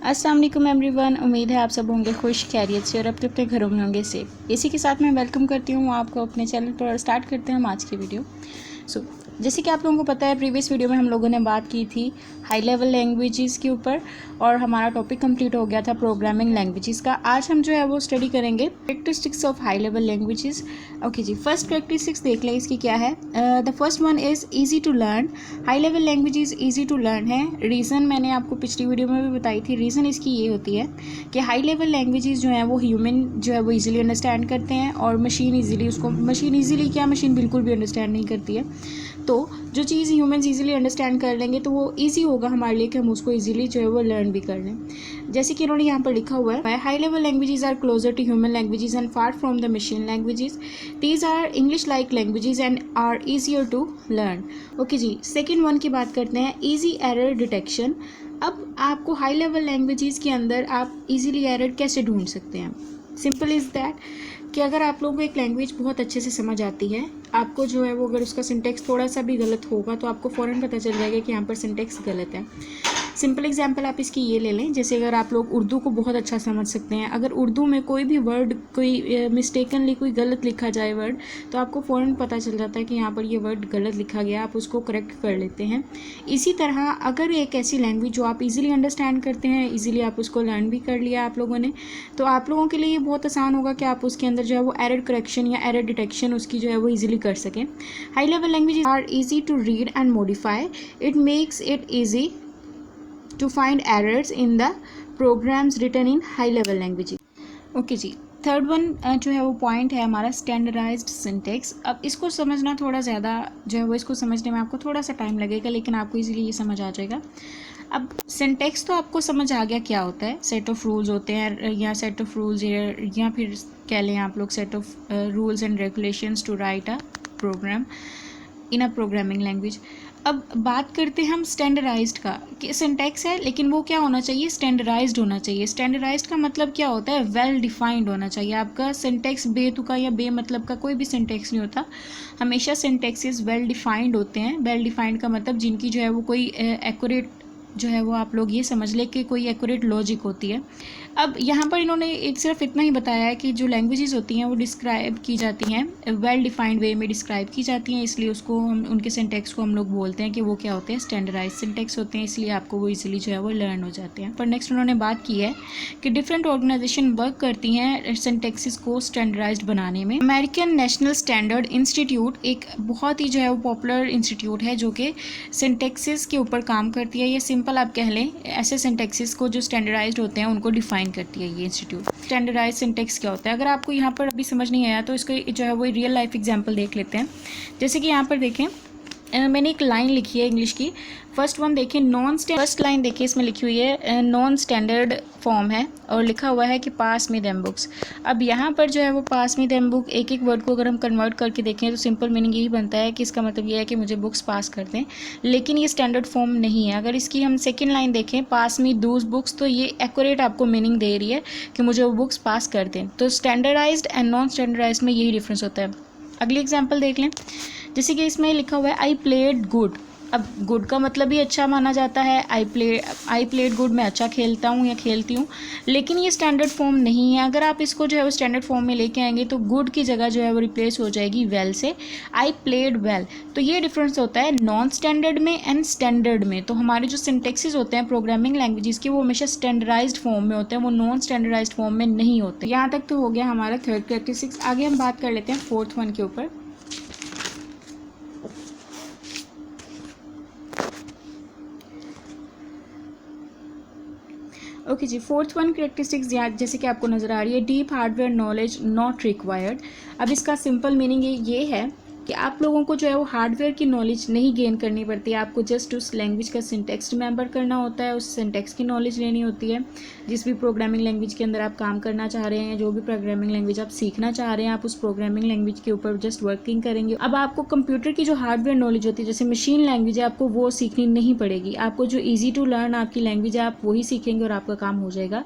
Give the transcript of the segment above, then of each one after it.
अस्सलाम वालेकुम एवरीवन। उम्मीद है आप सब होंगे खुश, खैरियत से और अपने अपने घरों में होंगे सेफ। इसी के साथ मैं वेलकम करती हूँ आपको अपने चैनल पर और स्टार्ट करते हैं हम आज की वीडियो। जैसे कि आप लोगों को पता है, प्रीवियस वीडियो में हम लोगों ने बात की थी हाई लेवल लैंग्वेजेस के ऊपर और हमारा टॉपिक कंप्लीट हो गया था प्रोग्रामिंग लैंग्वेजेस का। आज हम जो है वो स्टडी करेंगे characteristics of high level languages. Okay जी, फर्स्ट कैरेक्टरिस्टिक्स देख लें इसकी क्या है। The first one is easy to learn. High level languages easy to learn है। रीज़न मैंने आपको पिछली वीडियो में भी बताई थी। रीज़न इसकी ये होती है कि हाई लेवल लैंग्वेजेस जो हैं वो ह्यूमन जो है वो ईजिली अंडरस्टैंड करते हैं और मशीन ईजिली क्या मशीन बिल्कुल भी अंडरस्टैंड नहीं करती है। तो जो चीज़ ह्यूमंस इजीली अंडरस्टैंड कर लेंगे तो वो इजी होगा हमारे लिए कि हम उसको इजीली जो है वो लर्न भी कर लें। जैसे कि इन्होंने यहाँ पर लिखा हुआ है, high level languages are closer to human languages and far from the machine languages. These are English like languages and are easier to learn. Okay जी, सेकेंड वन की बात करते हैं, ईजी एरर डिटेक्शन। अब आपको हाई लेवल लैंग्वेजेस के अंदर आप इजीली एरर कैसे ढूंढ सकते हैं? सिंपल इज़ दैट कि अगर आप लोगों को एक लैंग्वेज बहुत अच्छे से समझ आती है, आपको जो है वो अगर उसका सिंटेक्स थोड़ा सा भी गलत होगा तो आपको फ़ौरन पता चल जाएगा कि यहाँ पर सिंटेक्स गलत है। सिंपल एग्जांपल आप इसकी ये ले लें, जैसे अगर आप लोग उर्दू को बहुत अच्छा समझ सकते हैं, अगर उर्दू में कोई भी वर्ड कोई मिस्टेकनली कोई गलत लिखा जाए वर्ड, तो आपको फ़ौरन पता चल जाता है कि यहाँ पर ये वर्ड गलत लिखा गया, आप उसको करेक्ट कर लेते हैं। इसी तरह अगर एक ऐसी लैंग्वेज जो आप इजीली अंडरस्टैंड करते हैं, इजीली आप उसको लर्न भी कर लिया आप लोगों ने, तो आप लोगों के लिए ये बहुत आसान होगा कि आप उसके अंदर जो है वो एरर करेक्शन या एरर डिटेक्शन उसकी जो है वो इजीली कर सकें। High level languages are easy to read and modify. It makes it easy to find errors in the programs written in high level languages. Okay जी, थर्ड वन जो है वो पॉइंट है हमारा स्टैंडर्डाइज्ड सिंटेक्स। अब इसको समझना थोड़ा ज़्यादा जो है वो इसको समझने में आपको थोड़ा सा टाइम लगेगा, लेकिन आपको इजीली ये समझ आ जाएगा। अब सिंटेक्स तो आपको समझ आ गया क्या होता है, सेट ऑफ रूल्स होते हैं या सेट ऑफ रूल्स या फिर कह लें आप लोग set of rules and regulations to write a program in a programming language. अब बात करते हैं हम स्टैंडर्डाइज्ड का, कि सिंटैक्स है लेकिन वो क्या होना चाहिए, स्टैंडर्डाइज्ड होना चाहिए। स्टैंडर्डाइज्ड का मतलब क्या होता है, वेल डिफाइंड होना चाहिए। आपका सिंटैक्स बेतुका या बेमतलब का कोई भी सिंटैक्स नहीं होता, हमेशा सिंटैक्सेस वेल डिफाइंड होते हैं। वेल डिफाइंड का मतलब जिनकी जो है वो कोई एक्यूरेट जो है वो आप लोग ये समझ लें कि कोई एक्यूरेट लॉजिक होती है। अब यहाँ पर इन्होंने एक सिर्फ इतना ही बताया है कि जो लैंग्वेजेस होती हैं वो डिस्क्राइब की जाती हैं, वेल डिफाइंड वे में डिस्क्राइब की जाती हैं, इसलिए उसको हम उनके सिंटेक्स को हम लोग बोलते हैं कि वो क्या होते हैं, स्टैंडर्डाइज सिंटेक्स होते हैं, इसलिए आपको वो इजीली जो है वो लर्न हो जाते हैं। पर नेक्स्ट उन्होंने बात की है कि डिफरेंट ऑर्गेनाइजेशन वर्क करती हैं सिंटेक्सिस को स्टैंडर्डाइज बनाने में। अमेरिकन नेशनल स्टैंडर्ड इंस्टीट्यूट एक बहुत ही जो है वो पॉपुलर इंस्टीट्यूट है जो कि सिंटेक्सिस के ऊपर काम करती है। ये सिंपल आप कह लें ऐसे सिंटेक्सिस को जो स्टैंडर्डाइज्ड होते हैं उनको डिफाइन करती है ये इंस्टीट्यूट। स्टैंडर्डाइज सिंटेक्स क्या होता है, अगर आपको यहाँ पर अभी समझ नहीं आया तो इसका जो है वो रियल लाइफ एग्जांपल देख लेते हैं। जैसे कि यहाँ पर देखें, मैंने एक लाइन लिखी है इंग्लिश की। फर्स्ट वन देखिए, फर्स्ट लाइन देखिए, इसमें लिखी हुई है नॉन स्टैंडर्ड फॉर्म है और लिखा हुआ है कि पास मी देम बुक्स। अब यहाँ पर जो है वो पास मी देम बुक, एक एक वर्ड को अगर हम कन्वर्ट करके देखें तो सिंपल मीनिंग यही बनता है कि इसका मतलब ये है कि मुझे बुक्स पास कर दें, लेकिन ये स्टैंडर्ड फॉर्म नहीं है। अगर इसकी हम सेकेंड लाइन देखें, पास मी दूज बुक्स, तो ये एक्यूरेट आपको मीनिंग दे रही है कि मुझे वो बुक्स पास कर दें। तो स्टैंडर्डाइज्ड एंड नॉन स्टैंडर्डाइज्ड में यही डिफरेंस होता है। अगली एग्जाम्पल देख लें, जैसे कि इसमें लिखा हुआ है आई प्लेड गुड। अब गुड का मतलब भी अच्छा माना जाता है, आई प्लेड गुड, मैं अच्छा खेलता हूँ या खेलती हूँ, लेकिन ये स्टैंडर्ड फॉर्म नहीं है। अगर आप इसको जो है वो स्टैंडर्ड फॉर्म में लेके आएंगे तो गुड की जगह जो है वो रिप्लेस हो जाएगी वेल से, आई प्लेड वेल। तो ये डिफरेंस होता है नॉन स्टैंडर्ड में एंड स्टैंडर्ड में। तो हमारे जो सिंटेक्सेस होते हैं प्रोग्रामिंग लैंग्वेजेस के, वो हमेशा स्टैंडर्डाइज्ड फॉर्म में होते हैं, वो नॉन स्टैंडर्डाइज्ड फॉर्म में नहीं होते। यहाँ तक तो हो गया हमारा थर्ड कैरेक्टरिस्टिक्स। आगे हम बात कर लेते हैं फोर्थ वन के ऊपर। ओके जी, फोर्थ वन कैरेक्टरिस्टिक्स जैसे कि आपको नज़र आ रही है, deep hardware knowledge not required. अब इसका सिंपल मीनिंग ये है कि आप लोगों को जो है वो हार्डवेयर की नॉलेज नहीं गेन करनी पड़ती है, आपको जस्ट उस लैंग्वेज का सिंटेक्स रिमेंबर करना होता है, उस सिंटेक्स की नॉलेज लेनी होती है। जिस भी प्रोग्रामिंग लैंग्वेज के अंदर आप काम करना चाह रहे हैं, जो भी प्रोग्रामिंग लैंग्वेज आप सीखना चाह रहे हैं, आप उस प्रोग्रामिंग लैंग्वेज के ऊपर जस्ट वर्किंग करेंगे। अब आपको कंप्यूटर की जो हार्डवेयर नॉलेज होती है, जैसे मशीन लैंग्वेज है, आपको वो सीखनी नहीं पड़ेगी। आपको जो ईजी टू लर्न आपकी लैंग्वेज है, आप वही सीखेंगे और आपका काम हो जाएगा।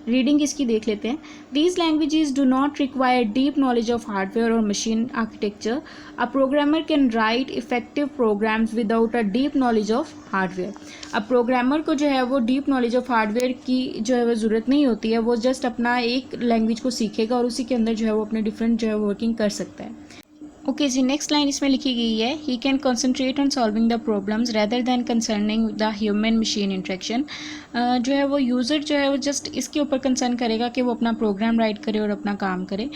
रीडिंग इसकी देख लेते हैं। These languages do not require deep knowledge of hardware और machine architecture. A programmer can write effective programs without a deep knowledge of hardware. अब प्रोग्रामर को जो है वो डीप नॉलेज ऑफ हार्डवेयर की जो है वो ज़रूरत नहीं होती है, वो जस्ट अपना एक लैंग्वेज को सीखेगा और उसी के अंदर जो है वो अपने डिफरेंट जो है वर्किंग कर सकता है। ओके जी, नेक्स्ट लाइन इसमें लिखी गई है, he can concentrate on solving the problems rather than concerning the human machine interaction. जो है वो यूज़र जो है वो जस्ट इसके ऊपर कंसर्न करेगा कि वो अपना प्रोग्राम राइट करे और अपना काम करे,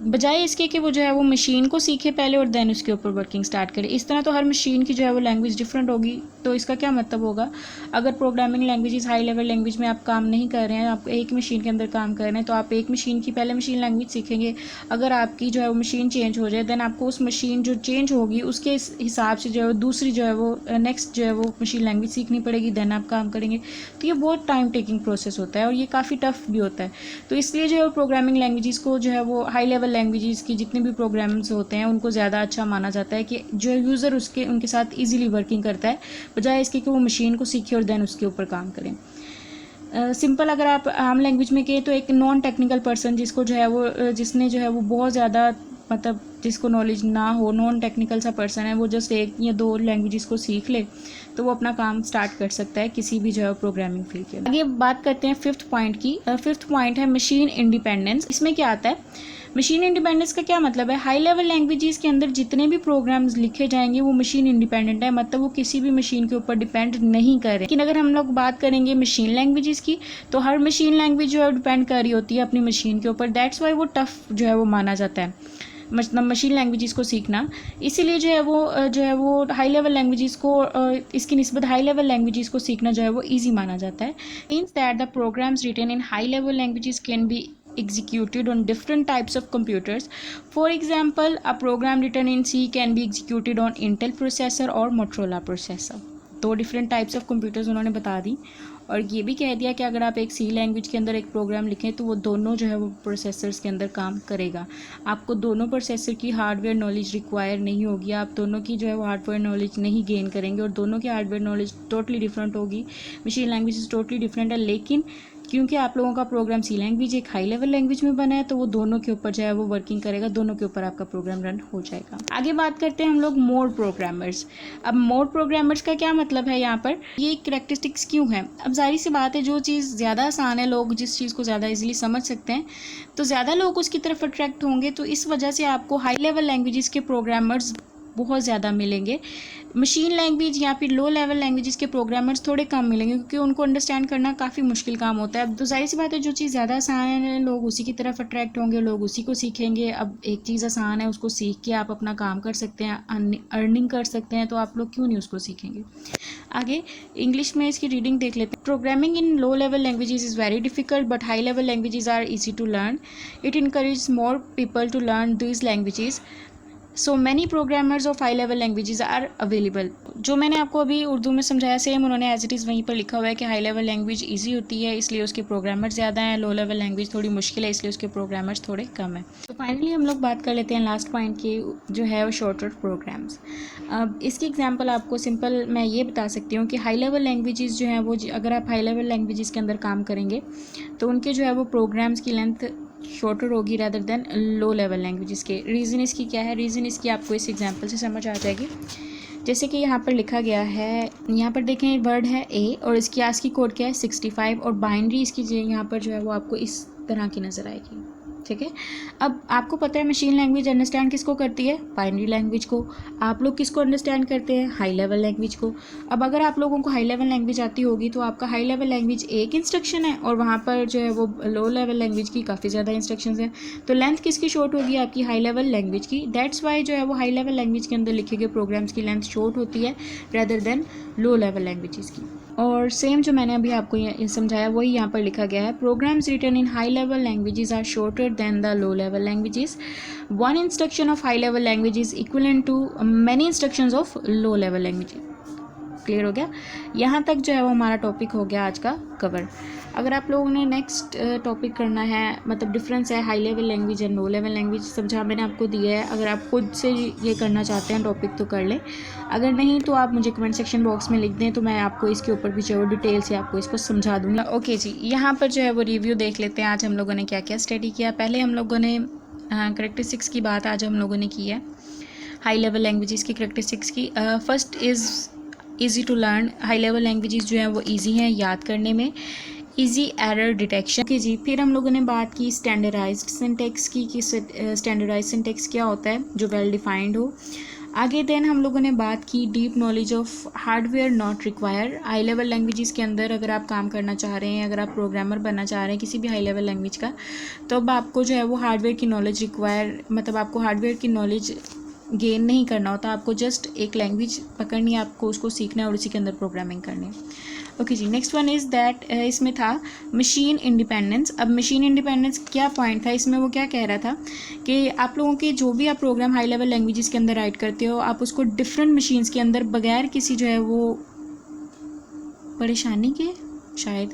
बजाय इसके कि वो जो है वो मशीन को सीखे पहले और देन उसके ऊपर वर्किंग स्टार्ट करे। इस तरह तो हर मशीन की जो है वो लैंग्वेज डिफरेंट होगी, तो इसका क्या मतलब होगा, अगर programming languages high level language में आप काम नहीं कर रहे हैं, आप एक मशीन के अंदर काम कर रहे हैं, तो आप एक मशीन की पहले मशीन लैंग्वेज सीखेंगे। अगर आपकी जो है वो मशीन चेंज हो जाए, देन आपको उस मशीन जो चेंज होगी उसके हिसाब से जो है वो दूसरी जो है वो नेक्स्ट जो है वो मशीन लैंग्वेज सीखनी पड़ेगी, देन आप काम करेंगे। तो ये बहुत टाइम टेकिंग प्रोसेस होता है और ये काफ़ी टफ भी होता है। तो इसलिए जो है प्रोग्रामिंग लैंग्वेजेस को जो है वो हाई लेवल लैंग्वेजेस की जितने भी प्रोग्राम्स होते हैं उनको ज़्यादा अच्छा माना जाता है कि जो यूज़र उनके साथ ईजिली वर्किंग करता है, बजाय इसके कि वो मशीन को सीखे और देन उसके ऊपर काम करें। सिंपल अगर आप आम लैंग्वेज में कहें तो एक नॉन टेक्निकल पर्सन जिसको जो है वो जिसने जो है वो बहुत ज़्यादा मतलब जिसको नॉलेज ना हो, नॉन टेक्निकल सा पर्सन है, वो जस्ट एक या दो लैंग्वेजेस को सीख ले तो वो अपना काम स्टार्ट कर सकता है किसी भी जो है प्रोग्रामिंग फील्ड के। आगे बात करते हैं फिफ्थ पॉइंट की। फिफ्थ पॉइंट है मशीन इंडिपेंडेंस। इसमें क्या आता है, मशीन इंडिपेंडेंस का क्या मतलब है, हाई लेवल लैंग्वेजेस के अंदर जितने भी प्रोग्राम्स लिखे जाएंगे वो मशीन इंडिपेंडेंट है, मतलब वो किसी भी मशीन के ऊपर डिपेंड नहीं कर रहे। लेकिन अगर हम लोग बात करेंगे मशीन लैंग्वेजेस की, तो हर मशीन लैंग्वेज जो है डिपेंड कर रही होती है अपनी मशीन के ऊपर। दैट्स वाई वो टफ जो है वो माना जाता है, मतलब मशीन लैंग्वेजेस को सीखना। इसीलिए जो है वो हाई लेवल लैंग्वेजेस को इसकी निस्बत हाई लेवल लैंग्वेजेस को सीखना जो है वो ईजी माना जाता है। Means that the programs written in high level languages can be executed on different types of computers. For example, a program written in C can be executed on Intel processor or Motorola processor. दो different types of computers उन्होंने बता दी और ये भी कह दिया कि अगर आप एक सी लैंग्वेज के अंदर एक प्रोग्राम लिखें तो वो दोनों जो है वो प्रोसेसर्स के अंदर काम करेगा। आपको दोनों प्रोसेसर की हार्डवेयर नॉलेज रिक्वायर नहीं होगी, आप दोनों की जो है वो हार्डवेयर नॉलेज नहीं गेन करेंगे और दोनों की हार्डवेयर नॉलेज टोटली डिफरेंट होगी। मशीन लैंग्वेज टोटली डिफरेंट है, लेकिन क्योंकि आप लोगों का प्रोग्राम सी लैंग्वेज एक हाई लेवल लैंग्वेज में बना है तो वो दोनों के ऊपर जो है वो वर्किंग करेगा, दोनों के ऊपर आपका प्रोग्राम रन हो जाएगा। आगे बात करते हैं हम लोग मोड प्रोग्रामर्स। अब मोड प्रोग्रामर्स का क्या मतलब है, यहाँ पर ये कैरेक्टरिस्टिक्स क्यों है। अब जाहिर सी बात है, जो चीज़ ज़्यादा आसान है, लोग जिस चीज़ को ज़्यादा इजीली समझ सकते हैं तो ज़्यादा लोग उसकी तरफ अट्रैक्ट होंगे, तो इस वजह से आपको हाई लेवल लैंग्वेजेस के प्रोग्रामर्स बहुत ज़्यादा मिलेंगे। मशीन लैंग्वेज या फिर लो लेवल लैंग्वेजेस के प्रोग्रामर्स थोड़े कम मिलेंगे क्योंकि उनको अंडरस्टैंड करना काफ़ी मुश्किल काम होता है। अब तो जाहिर सी बात है, जो चीज़ ज़्यादा आसान है लोग उसी की तरफ अट्रैक्ट होंगे, लोग उसी को सीखेंगे। अब एक चीज़ आसान है, उसको सीख के आप अपना काम कर सकते हैं, अर्निंग कर सकते हैं, तो आप लोग क्यों नहीं उसको सीखेंगे। आगे इंग्लिश में इसकी रीडिंग देख लेते हैं। Programming in low level languages is very difficult but high level languages are easy to learn. It encourage more people to learn these languages. So many programmers of high level languages are available. जो मैंने आपको अभी उर्दू में समझाया same उन्होंने as it is वहीं पर लिखा हुआ है कि हाई लेवल लैंग्वेज इजी होती है इसलिए उसके प्रोग्रामर्स ज़्यादा हैं, लो लेवल लैंग्वेज थोड़ी मुश्किल है इसलिए उसके प्रोग्रामर्स थोड़े कम हैं। तो फाइनली हम लोग बात कर लेते हैं लास्ट पॉइंट की, जो है वो शॉर्टर प्रोग्राम्स। अब इसकी एग्जांपल आपको सिंपल मैं ये बता सकती हूँ कि हाई लेवल लैंग्वेजेस जो हैं वो अगर आप हाई लेवल लैंग्वेजेस के अंदर काम करेंगे तो उनके जो है वो प्रोग्राम्स की लेंथ शॉर्टर होगी rather than low level languages के। रीज़न इसकी क्या है, रीज़न इसकी आपको इस एग्जांपल से समझ आ जाएगी। जैसे कि यहाँ पर लिखा गया है, यहाँ पर देखें वर्ड है ए और इसकी आस्की कोड क्या है 65 और बाइनरी इसकी यहाँ पर जो है वो आपको इस तरह की नज़र आएगी। ठीक है, अब आपको पता है मशीन लैंग्वेज अंडरस्टैंड किसको करती है, बाइनरी लैंग्वेज को। आप लोग किसको अंडरस्टैंड करते हैं, हाई लेवल लैंग्वेज को। अब अगर आप लोगों को हाई लेवल लैंग्वेज आती होगी तो आपका हाई लेवल लैंग्वेज एक इंस्ट्रक्शन है और वहाँ पर जो है वो लो लेवल लैंग्वेज की काफ़ी ज़्यादा इंस्ट्रक्शंस हैं, तो लेंथ किसकी शॉर्ट होगी, आपकी हाई लेवल लैंग्वेज की। दैट्स वाई जो है वो हाई लेवल लैंग्वेज के अंदर लिखे गए प्रोग्राम्स की लेंथ शॉर्ट होती है rather than low level languages की। और सेम जो मैंने अभी आपको ये समझाया वही यहाँ पर लिखा गया है, programs written in high level languages are shorter than the low level languages. One instruction of high level language is equivalent to many instructions of low level language. Clear हो गया। यहाँ तक जो है वो हमारा टॉपिक हो गया आज का कवर। अगर आप लोगों ने नेक्स्ट टॉपिक करना है, मतलब डिफरेंस है high level language and low level language, समझा मैंने आपको दिया है। अगर आप खुद से ये करना चाहते हैं टॉपिक तो कर लें, अगर नहीं तो आप मुझे कमेंट सेक्शन बॉक्स में लिख दें, तो मैं आपको इसके ऊपर भी जो डिटेल से आपको इसको समझा दूँगा। ओके जी, यहाँ पर जो है वो रिव्यू देख लेते हैं आज हम लोगों ने क्या क्या स्टडी किया। पहले हम लोगों ने करैक्टरिस्टिक्स की बात आज हम लोगों ने की है, हाई लेवल लैंग्वेजेस की करैक्टरिस्टिक्स की। First is easy to learn. High level languages जो हैं वो ईजी हैं याद करने में, इजी एरर डिटेक्शन की जी। फिर हम लोगों ने बात की स्टैंडर्डाइज्ड सिंटेक्स की, कि स्टैंडर्डाइज्ड सिंटेक्स क्या होता है, जो वेल डिफाइंड हो। आगे देन हम लोगों ने बात की deep knowledge of hardware not require. High level languages के अंदर अगर आप काम करना चाह रहे हैं, अगर आप प्रोग्रामर बनना चाह रहे हैं किसी भी हाई लेवल लैंग्वेज का, तो अब आपको जो है वो हार्डवेयर की नॉलेज रिक्वायर, मतलब आपको हार्डवेयर की नॉलेज गेन नहीं करना होता, आपको जस्ट एक लैंग्वेज पकड़नी है, आपको उसको सीखना है और उसी के अंदर प्रोग्रामिंग करनी है। ओके जी, नेक्स्ट वन इज़ दैट, इसमें था मशीन इंडिपेंडेंस। अब मशीन इंडिपेंडेंस क्या पॉइंट था इसमें, वो क्या कह रहा था कि आप लोगों के जो भी आप प्रोग्राम हाई लेवल लैंग्वेजेस के अंदर राइट करते हो, आप उसको डिफरेंट मशीन्स के अंदर बगैर किसी जो है वो परेशानी के शायद,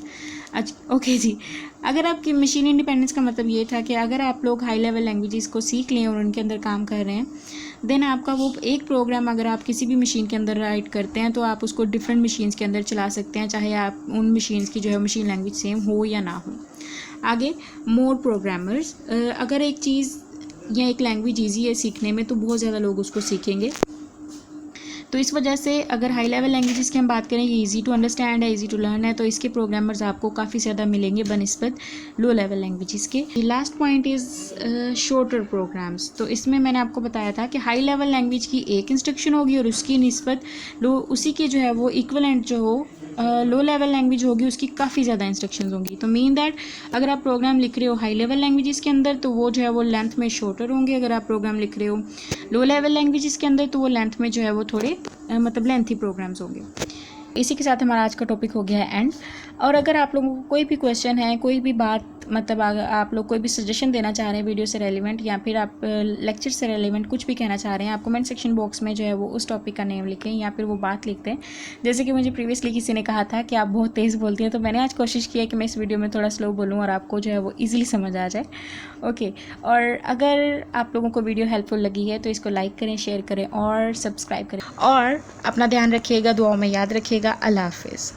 अच्छा ओके जी, अगर आपकी मशीन इंडिपेंडेंस का मतलब ये था कि अगर आप लोग हाई लेवल लैंग्वेजेस को सीख लें और उनके अंदर काम कर रहे हैं, देन आपका वो एक प्रोग्राम अगर आप किसी भी मशीन के अंदर राइट करते हैं तो आप उसको डिफरेंट मशीन्स के अंदर चला सकते हैं, चाहे आप उन मशीन्स की जो है मशीन लैंग्वेज सेम हो या ना हो। आगे मोर प्रोग्रामर्स, अगर एक चीज़ या एक लैंग्वेज ईजी है सीखने में तो बहुत ज़्यादा लोग उसको सीखेंगे, तो इस वजह से अगर हाई लेवल लैंग्वेजेस की हम बात करें, ये ईजी टू अंडरस्टैंड है, ईजी टू लर्न है, तो इसके प्रोग्रामर्स आपको काफ़ी ज़्यादा मिलेंगे बनिस्बत लो लेवल लैंग्वेजेस के। Last point is shorter programs. तो इसमें मैंने आपको बताया था कि हाई लेवल लैंग्वेज की एक इंस्ट्रक्शन होगी और उसकी निस्बत उसी की जो है वो इक्वलेंट जो हो लो लेवल लैंग्वेज होगी, उसकी काफ़ी ज़्यादा इंस्ट्रक्शंस होंगी। तो मीन दैट अगर आप प्रोग्राम लिख रहे हो हाई लेवल लैंग्वेजेस के अंदर तो वो जो है वो लेंथ में शॉर्टर होंगे, अगर आप प्रोग्राम लिख रहे हो लो लेवल लैंग्वेजेस के अंदर तो वो लेंथ में जो है वो थोड़े मतलब लेंथी प्रोग्राम्स होंगे। इसी के साथ हमारा आज का टॉपिक हो गया है एंड। और अगर आप लोगों को कोई भी क्वेश्चन है, कोई भी बात, मतलब आप लोग कोई भी सजेशन देना चाह रहे हैं वीडियो से रेलिवेंट, या फिर आप लेक्चर से रेलिवेंट कुछ भी कहना चाह रहे हैं, आप कमेंट सेक्शन बॉक्स में जो है वो उस टॉपिक का नेम लिखें या फिर वो बात लिखते हैं। जैसे कि मुझे प्रीवियसली किसी ने कहा था कि आप बहुत तेज़ बोलती हैं, तो मैंने आज कोशिश की है कि मैं इस वीडियो में थोड़ा स्लो बोलूँ और आपको जो है वो ईजिली समझ आ जाए। ओके, और अगर आप लोगों को वीडियो हेल्पफुल लगी है तो इसको लाइक करें, शेयर करें और सब्सक्राइब करें, और अपना ध्यान रखिएगा, दुआओं में याद रखिएगा। अल्लाह हाफिज़।